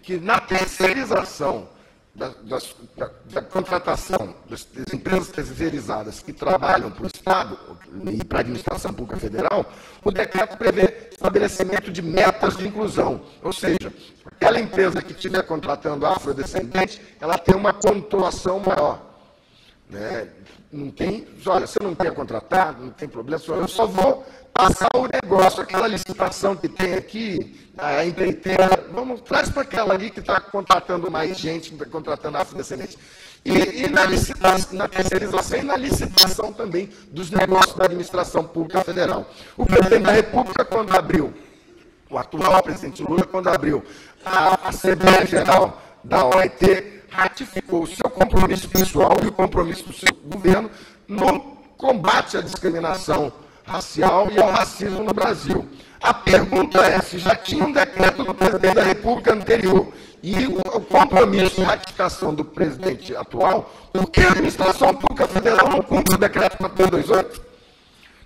que na terceirização da contratação das empresas terceirizadas que trabalham para o Estado e para a administração pública federal, o decreto prevê estabelecimento de metas de inclusão, ou seja, aquela empresa que estiver contratando afrodescendente, ela tem uma pontuação maior. Né? Não tem, olha, você não quer contratar, não tem problema, eu só vou passar o negócio, aquela licitação que tem aqui, a empreiteira, traz para aquela ali que está contratando mais gente, contratando afrodescendente. E na terceirização e na licitação também dos negócios da administração pública federal. O presidente da República, quando abriu, o atual presidente Lula, quando abriu a Assembleia Geral da OIT, ratificou o seu compromisso pessoal e o compromisso do seu governo no combate à discriminação racial e ao racismo no Brasil. A pergunta é se já tinha um decreto do presidente da República anterior e o compromisso de ratificação do presidente atual, por que a administração pública federal não cumpre o decreto 428?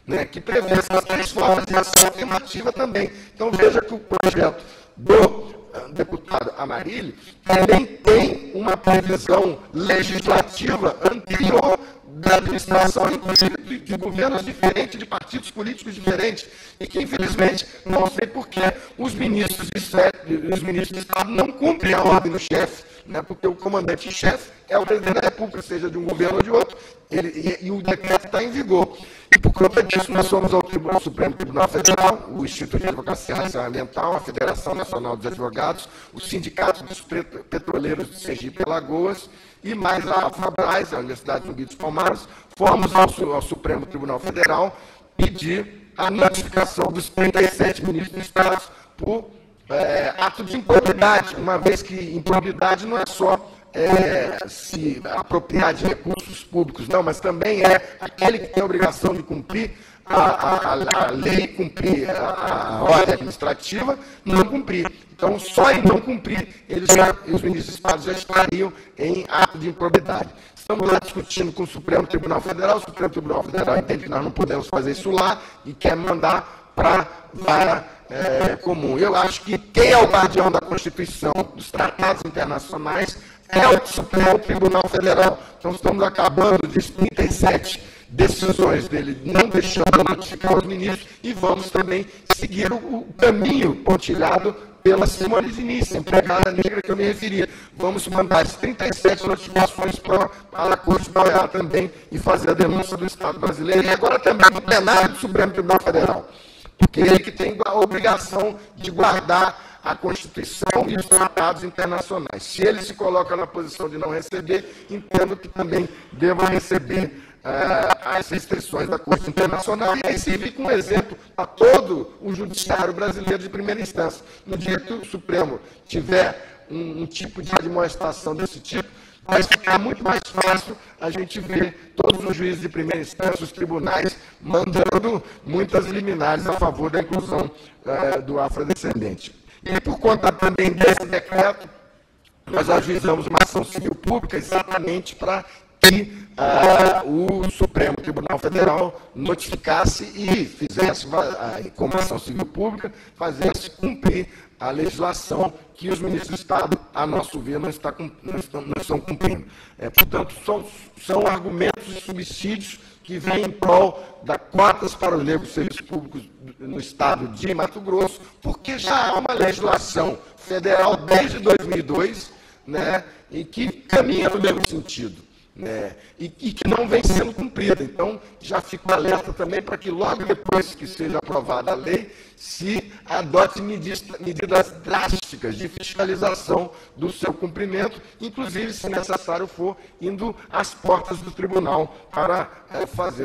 Né, que prevê essas 3 formas de ação afirmativa também. Então veja que o projeto do deputado Amarillo também tem uma previsão legislativa anterior da administração, inclusive de governos diferentes, de partidos políticos diferentes, e que, infelizmente, não sei porquê, os ministros de Estado não cumprem a ordem do chefe, né, porque o comandante-chefe é o presidente da República, seja de um governo ou de outro, e o decreto está em vigor. E, por conta disso, nós somos ao Supremo Tribunal Federal, o Instituto de Advocacia Racial e Ambiental, a Federação Nacional dos Advogados, o Sindicato dos Petroleiros de Sergipe e Alagoas, e mais a FABRAS, a Universidade de Zumbi dos Palmares, fomos ao Supremo Tribunal Federal pedir a notificação dos 37 ministros do Estado por ato de improbidade, uma vez que improbidade não é só se apropriar de recursos públicos, não, mas também é aquele que tem a obrigação de cumprir a lei, cumprir a ordem administrativa, não cumprir. Então, só em não cumprir, os ministros do Estado já estariam em ato de improbidade. Estamos lá discutindo com o Supremo Tribunal Federal, o Supremo Tribunal Federal entende que nós não podemos fazer isso lá e quer mandar para a vara comum. Eu acho que quem é o guardião da Constituição, dos tratados internacionais, é o Supremo Tribunal Federal. Então, estamos acabando de 37 decisões dele, não deixando notificar os ministros, e vamos também seguir o caminho pontilhado pela Simone Diniz, empregada negra que eu me referia. Vamos mandar as 37 notificações para a Corte da OEA também e fazer a denúncia do Estado brasileiro, e agora também no plenário do Supremo Tribunal Federal, porque ele que tem a obrigação de guardar a Constituição e os tratados internacionais. Se ele se coloca na posição de não receber, entendo que também deva receber as restrições da Corte Internacional, e aí servir como exemplo a todo o judiciário brasileiro de primeira instância. No dia que o Supremo tiver um tipo de admoestação desse tipo, vai ficar muito mais fácil a gente ver todos os juízes de primeira instância, os tribunais, mandando muitas liminares a favor da inclusão do afrodescendente. E por conta também desse decreto, nós ajuizamos uma ação civil pública exatamente para que o Supremo Tribunal Federal notificasse e fizesse, como ação civil pública, fizesse cumprir a legislação que os ministros do Estado, a nosso ver, não estão cumprindo. Portanto, são argumentos e subsídios que vêm em prol da cotas para os negros serviços públicos no Estado de Mato Grosso, porque já há uma legislação federal desde 2002, né, e que caminha no mesmo sentido. E que não vem sendo cumprida. Então, já fico alerta também para que logo depois que seja aprovada a lei, se adote medidas drásticas de fiscalização do seu cumprimento, inclusive, se necessário for, indo às portas do tribunal para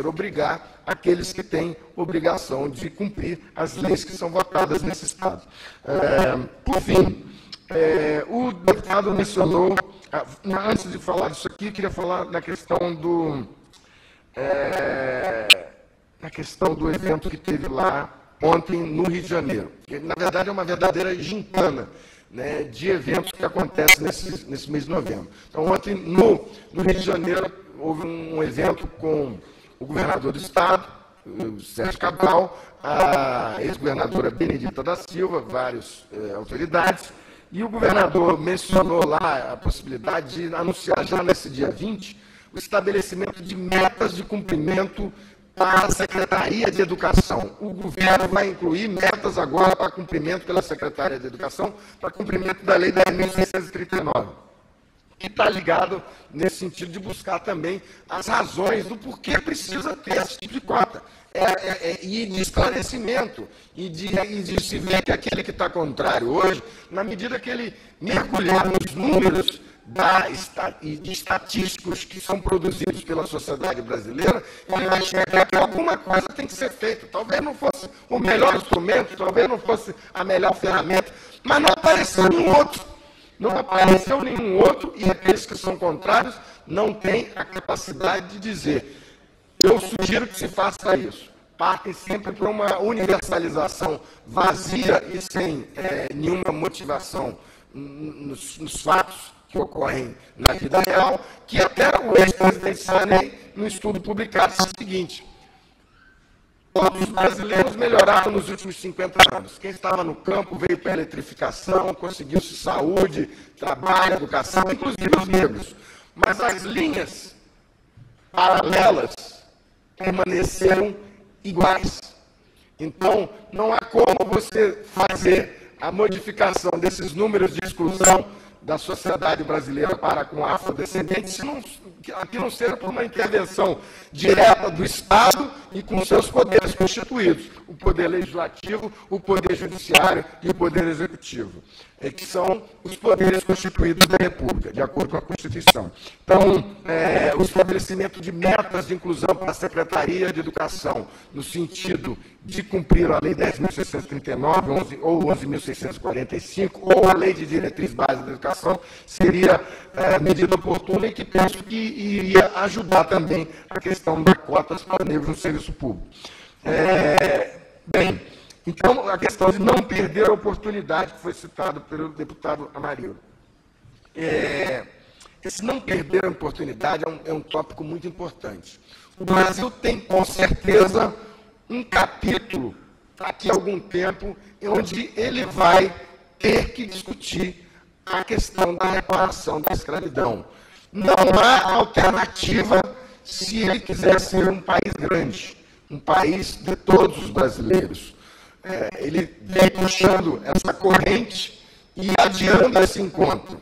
obrigar aqueles que têm obrigação de cumprir as leis que são votadas nesse Estado. Por fim, o deputado mencionou, antes de falar disso aqui, queria falar na questão do evento que teve lá ontem no Rio de Janeiro, que na verdade é uma verdadeira gincana, né, de eventos que acontecem nesse mês de novembro. Então, ontem no Rio de Janeiro houve um evento com o governador do Estado, o Sérgio Cabral, a ex-governadora Benedita da Silva, várias autoridades, E o governador mencionou lá a possibilidade de anunciar já nesse dia 20 o estabelecimento de metas de cumprimento para a Secretaria de Educação. O governo vai incluir metas agora para cumprimento pela Secretaria de Educação, para cumprimento da Lei 10.639. Que está ligado nesse sentido de buscar também as razões do porquê precisa ter esse tipo de cota. E de esclarecimento, e de se ver que aquele que está contrário hoje, na medida que ele mergulhar nos números de estatísticos que são produzidos pela sociedade brasileira, ele vai enxergar que alguma coisa tem que ser feita. Talvez não fosse o melhor instrumento, talvez não fosse a melhor ferramenta, mas não apareceu nenhum outro. Não apareceu nenhum outro, e aqueles que são contrários não têm a capacidade de dizer: eu sugiro que se faça isso. Partem sempre para uma universalização vazia e sem nenhuma motivação nos fatos que ocorrem na vida real, que até o ex-presidente Sarney, no estudo publicado, é o seguinte: todos os brasileiros melhoraram nos últimos 50 anos. Quem estava no campo veio para a eletrificação, conseguiu-se saúde, trabalho, educação, inclusive os negros. Mas as linhas paralelas permaneceram iguais. Então, não há como você fazer a modificação desses números de exclusão da sociedade brasileira para com afrodescendentes, que não seja por uma intervenção direta do Estado e com seus poderes constituídos, o poder legislativo, o poder judiciário e o poder executivo, que são os poderes constituídos da República, de acordo com a Constituição. Então, o estabelecimento de metas de inclusão para a Secretaria de Educação, no sentido de cumprir a Lei 10.639 ou 11.645, ou a Lei de Diretriz Básica da Educação, seria medida oportuna e que penso que iria ajudar também a questão das cotas para negros no serviço público. Bem, então, a questão de não perder a oportunidade, que foi citado pelo deputado Amarildo. Esse não perder a oportunidade é um tópico muito importante. O Brasil tem, com certeza, um capítulo, daqui a algum tempo, onde ele vai ter que discutir a questão da reparação da escravidão. Não há alternativa se ele quiser ser um país grande, um país de todos os brasileiros. Ele vem puxando essa corrente e adiando esse encontro.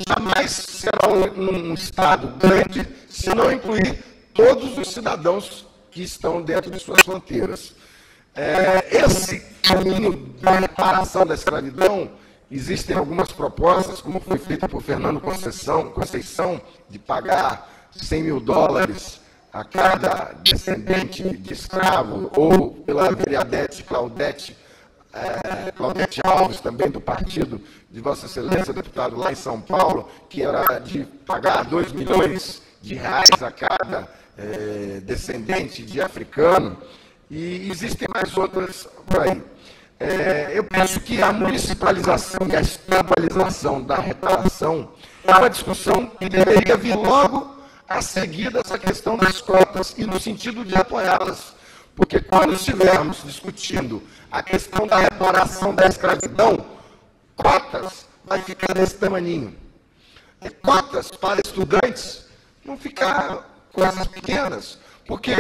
Jamais será um Estado grande se não incluir todos os cidadãos que estão dentro de suas fronteiras. Esse caminho da reparação da escravidão, existem algumas propostas, como foi feita por Fernando Conceição, de pagar $100 mil a cada descendente de escravo, ou pela vereadete Claudete Alves, também do partido de Vossa Excelência, deputado lá em São Paulo, que era de pagar R$2 milhões a cada descendente de africano, e existem mais outras por aí. Eu penso que a municipalização e a estadualização da reparação é uma discussão que deveria vir logo a seguir dessa questão das cotas e no sentido de apoiá-las. Porque quando estivermos discutindo a questão da reparação da escravidão, cotas vai ficar desse tamaninho. Cotas para estudantes não ficar coisas pequenas, porque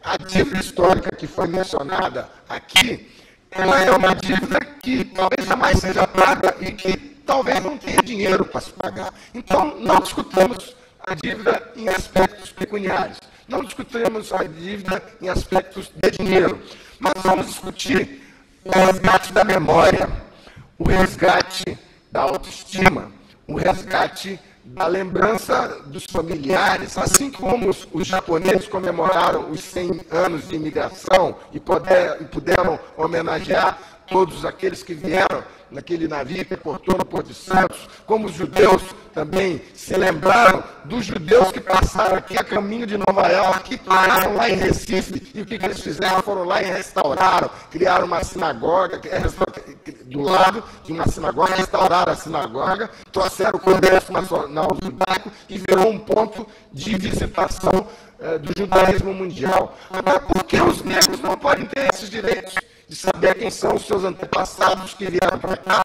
a dívida histórica que foi mencionada aqui, ela é uma dívida que talvez jamais seja paga e que talvez não tenha dinheiro para se pagar. Então, não discutamos a dívida em aspectos pecuniários, não discutiremos a dívida em aspectos de dinheiro, mas vamos discutir o resgate da memória, o resgate da autoestima, o resgate da lembrança dos familiares, assim como os japoneses comemoraram os 100 anos de imigração e puderam homenagear todos aqueles que vieram naquele navio que portou no Porto de Santos, como os judeus também se lembraram dos judeus que passaram aqui a caminho de Nova York, que pararam lá em Recife, e o que eles fizeram? Foram lá e restauraram, criaram uma sinagoga, do lado de uma sinagoga, restauraram a sinagoga, trouxeram o Congresso Nacional Judaico e virou um ponto de visitação do judaísmo mundial. Agora, por que os negros não podem ter esses direitos? de saber quem são os seus antepassados que vieram para cá,